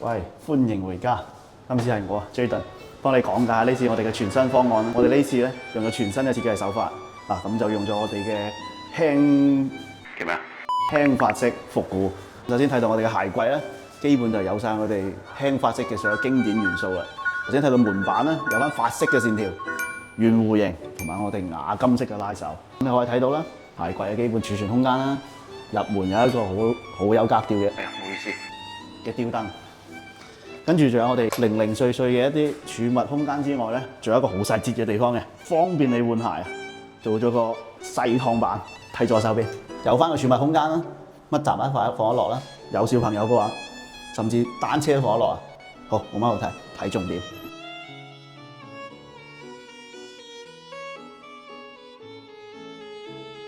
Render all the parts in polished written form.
喂，歡迎回家。今次係我 Jaden 幫你講解下呢次我哋嘅全新方案。我哋呢次咧用咗全新嘅設計手法，咁就用咗我哋嘅輕叫咩啊？輕髮式復古。首先睇到我哋嘅鞋櫃咧，基本就有晒我哋輕髮式嘅所有經典元素啦。頭先睇到門板咧，有翻法式嘅線條、圓弧形同埋我哋瓦金式嘅拉手。咁你可以睇到啦，鞋櫃嘅基本儲存空間啦，入門有一個好有格調嘅，唔好意思嘅吊燈。跟住仲有我哋零零碎碎嘅一啲儲物空間之外咧，仲有一個好細節嘅地方嘅，方便你換鞋啊！做咗個細趟板睇左手邊，有翻個儲物空間啦，乜雜物放得落啦。有小朋友嘅話，甚至單車放得落啊！好，冇乜好睇，睇重點。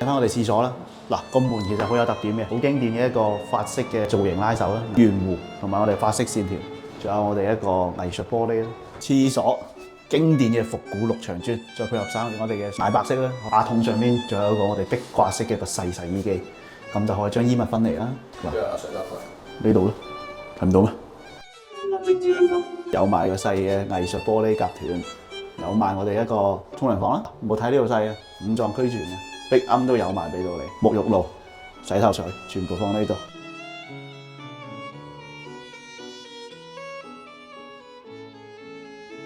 睇翻我哋廁所啦，嗱個門其實好有特點嘅，好經典嘅一個法式嘅造型拉手啦，圓弧同埋我哋法式線條，仲有我哋一個藝術玻璃啦。廁所經典嘅復古綠牆磚，再配合晒我哋嘅奶白色啦。馬桶上面仲有一個我哋壁掛式嘅一個細洗衣機，咁就可以將衣物分離啦。呢度咯，睇唔到咩？有埋個細嘅藝術玻璃隔斷，有埋我哋一個沖涼房啦。冇睇呢度細嘅五臟俱全嘅。壁龕都有埋俾到你，沐浴露、洗頭水全部放呢度。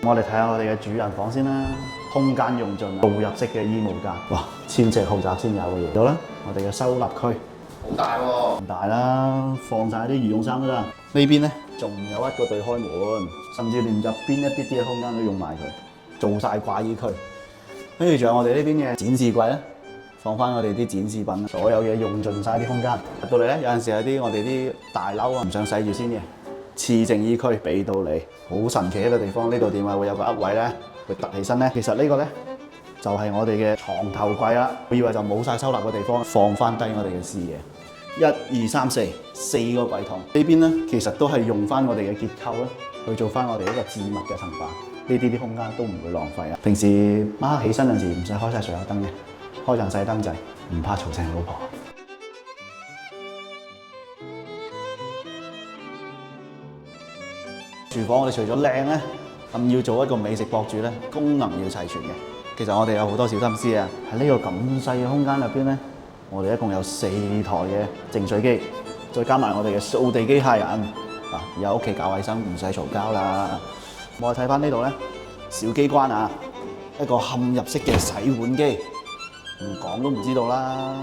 我哋睇下我哋嘅主人房先啦，空間用盡，導入式嘅衣帽間，哇，千尺豪宅先有嘅嘢。好啦，我哋嘅收納區好大喎，唔大啦，放晒啲御用衫㗎咋。呢邊咧仲有一個對開門，甚至連入邊一啲啲嘅空間都用埋佢，做晒掛衣區。跟住仲有我哋呢邊嘅展示櫃咧。放翻我哋啲展示品，所有嘢用盡晒啲空間。入到嚟咧，有陣時有啲我哋啲大褸啊，唔想洗住先嘅，次淨衣區俾到你，好神奇一個地方。呢度點解會有個凹位咧？會凸起身咧？其實呢個咧就係我哋嘅床頭櫃啦。我以為就冇晒收納嘅地方，放翻低我哋嘅視野。1、2、3、4個櫃筒。呢邊咧其實都係用翻我哋嘅結構咧，去做翻我哋一個置物嘅層板。呢啲空間都唔會浪費啊。平時晚黑起身嗰陣時唔使開晒所有燈嘅。開盞細燈仔，唔怕嘈醒老婆。廚房我哋除咗靚咧，咁要做一個美食博主咧，功能要齊全嘅。其實我哋有好多小心思啊！喺呢個咁細嘅空間入邊咧，我哋一共有4台嘅淨水機，再加埋我哋嘅掃地機械人。而家屋企搞衞生唔使嘈交啦。我哋睇翻呢度咧，小機關啊，一個嵌入式嘅洗碗機。唔講都唔知道啦！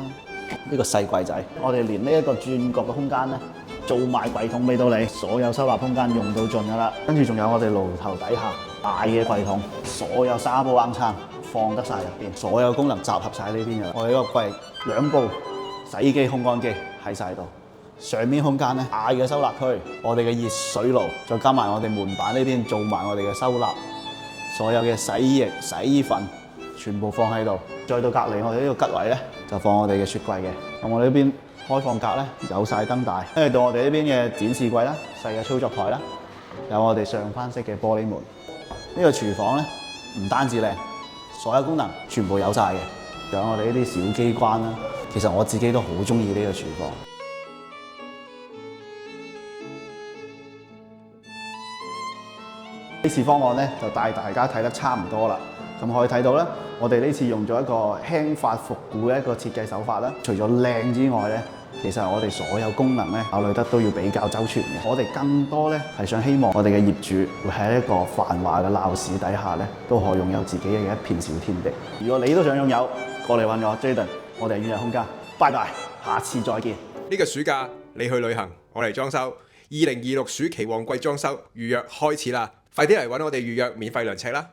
呢個細櫃仔，我哋連呢一個轉角嘅空間咧，做埋櫃桶俾到你，所有收納空間用到盡㗎啦。跟住仲有我哋爐頭底下大嘅櫃桶，所有沙煲罌罉放得晒入邊，所有功能集合晒呢邊嘅。我哋呢個櫃2部洗衣機、烘乾機喺晒度，上面空間咧大嘅收納區，我哋嘅熱水爐，再加埋我哋門板呢邊做埋我哋嘅收納，所有嘅洗衣液、洗衣粉。全部放喺度，再到隔離我哋呢個吉位咧，就放我哋嘅雪櫃嘅。咁我哋呢邊開放格咧有晒燈帶，跟住到我哋呢邊嘅展示櫃啦、細嘅操作台啦，有我哋上翻式嘅玻璃門。呢個廚房咧唔單止靚，所有功能全部有晒嘅。仲有我哋呢啲小機關啦，其實我自己都好中意呢個廚房。呢次方案咧就帶大家睇得差唔多啦。咁可以睇到咧，我哋呢次用咗一個輕髮復古嘅一個設計手法啦。除咗靚之外咧，其實我哋所有功能咧考慮得都要比較周全嘅。我哋更多咧係想希望我哋嘅業主會喺一個繁華嘅鬧市底下咧，都可以擁有自己嘅一片小天地。如果你都想擁有，過嚟揾我 Jaden， 我哋係遠日空間。拜拜，下次再見。呢個暑假你去旅行，我嚟裝修。2026暑期旺季裝修預約開始啦，快啲嚟揾我哋預約免費量尺啦！